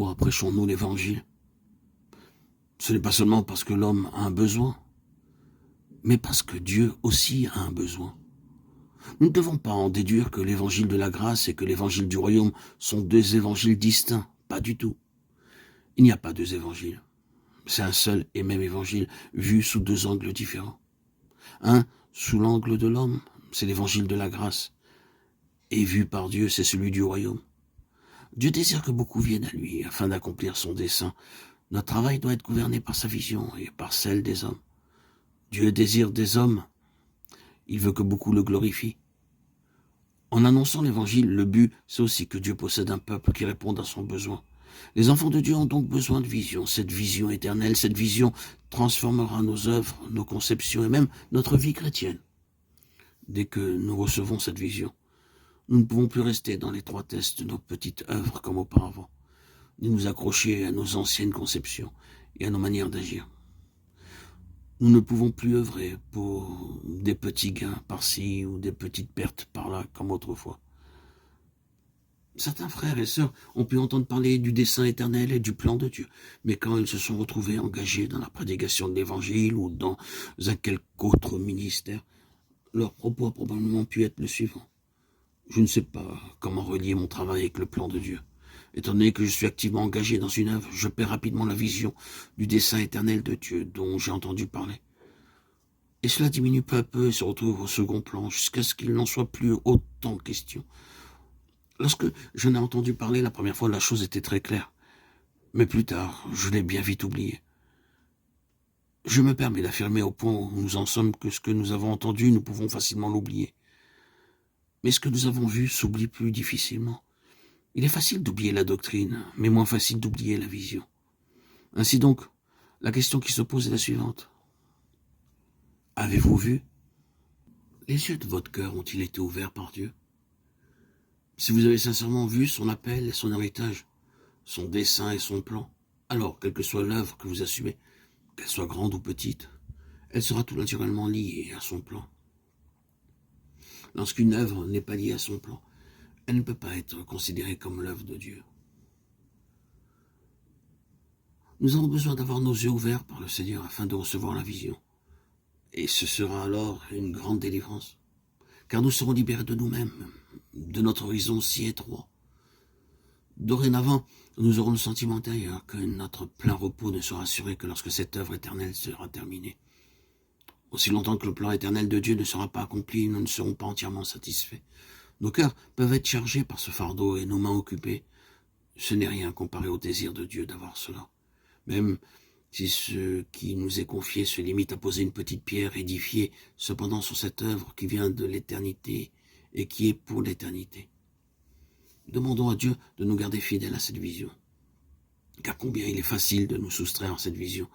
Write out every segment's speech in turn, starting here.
Pourquoi prêchons-nous l'Évangile? Ce n'est pas seulement parce que l'homme a un besoin, mais parce que Dieu aussi a un besoin. Nous ne devons pas en déduire que l'Évangile de la grâce et que l'Évangile du royaume sont deux évangiles distincts. Pas du tout. Il n'y a pas deux évangiles. C'est un seul et même évangile, vu sous deux angles différents. Un, sous l'angle de l'homme, c'est l'évangile de la grâce. Et vu par Dieu, c'est celui du royaume. Dieu désire que beaucoup viennent à lui, afin d'accomplir son dessein. Notre travail doit être gouverné par sa vision et par celle des hommes. Dieu désire des hommes. Il veut que beaucoup le glorifient. En annonçant l'évangile, le but, c'est aussi que Dieu possède un peuple qui réponde à son besoin. Les enfants de Dieu ont donc besoin de vision. Cette vision éternelle, cette vision transformera nos œuvres, nos conceptions et même notre vie chrétienne. Dès que nous recevons cette vision, nous ne pouvons plus rester dans l'étroitesse de nos petites œuvres comme auparavant, ni nous accrocher à nos anciennes conceptions et à nos manières d'agir. Nous ne pouvons plus œuvrer pour des petits gains par-ci ou des petites pertes par-là comme autrefois. Certains frères et sœurs ont pu entendre parler du dessein éternel et du plan de Dieu, mais quand ils se sont retrouvés engagés dans la prédication de l'Évangile ou dans un quelque autre ministère, leur propos a probablement pu être le suivant. Je ne sais pas comment relier mon travail avec le plan de Dieu. Étant donné que je suis activement engagé dans une œuvre, je perds rapidement la vision du dessein éternel de Dieu dont j'ai entendu parler. Et cela diminue peu à peu et se retrouve au second plan jusqu'à ce qu'il n'en soit plus autant question. Lorsque j'en ai entendu parler la première fois, la chose était très claire. Mais plus tard, je l'ai bien vite oublié. Je me permets d'affirmer au point où nous en sommes que ce que nous avons entendu, nous pouvons facilement l'oublier. Mais ce que nous avons vu s'oublie plus difficilement. Il est facile d'oublier la doctrine, mais moins facile d'oublier la vision. Ainsi donc, la question qui se pose est la suivante. Avez-vous vu? Les yeux de votre cœur ont-ils été ouverts par Dieu? Si vous avez sincèrement vu son appel et son héritage, son dessein et son plan, alors, quelle que soit l'œuvre que vous assumez, qu'elle soit grande ou petite, elle sera tout naturellement liée à son plan. Lorsqu'une œuvre n'est pas liée à son plan, elle ne peut pas être considérée comme l'œuvre de Dieu. Nous avons besoin d'avoir nos yeux ouverts par le Seigneur afin de recevoir la vision. Et ce sera alors une grande délivrance, car nous serons libérés de nous-mêmes, de notre horizon si étroit. Dorénavant, nous aurons le sentiment intérieur que notre plein repos ne sera assuré que lorsque cette œuvre éternelle sera terminée. Aussi longtemps que le plan éternel de Dieu ne sera pas accompli, nous ne serons pas entièrement satisfaits. Nos cœurs peuvent être chargés par ce fardeau et nos mains occupées. Ce n'est rien comparé au désir de Dieu d'avoir cela. Même si ce qui nous est confié se limite à poser une petite pierre édifiée cependant sur cette œuvre qui vient de l'éternité et qui est pour l'éternité. Demandons à Dieu de nous garder fidèles à cette vision. Car combien il est facile de nous soustraire à cette vision.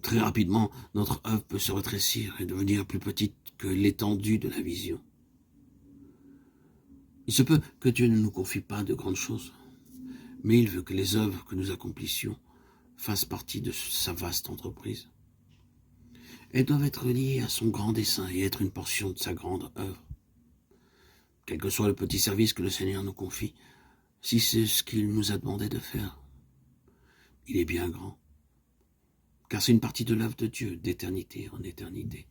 Très rapidement, notre œuvre peut se rétrécir et devenir plus petite que l'étendue de la vision. Il se peut que Dieu ne nous confie pas de grandes choses, mais il veut que les œuvres que nous accomplissions fassent partie de sa vaste entreprise. Elles doivent être liées à son grand dessein et être une portion de sa grande œuvre. Quel que soit le petit service que le Seigneur nous confie, si c'est ce qu'il nous a demandé de faire, il est bien grand, car c'est une partie de l'œuvre de Dieu d'éternité en éternité.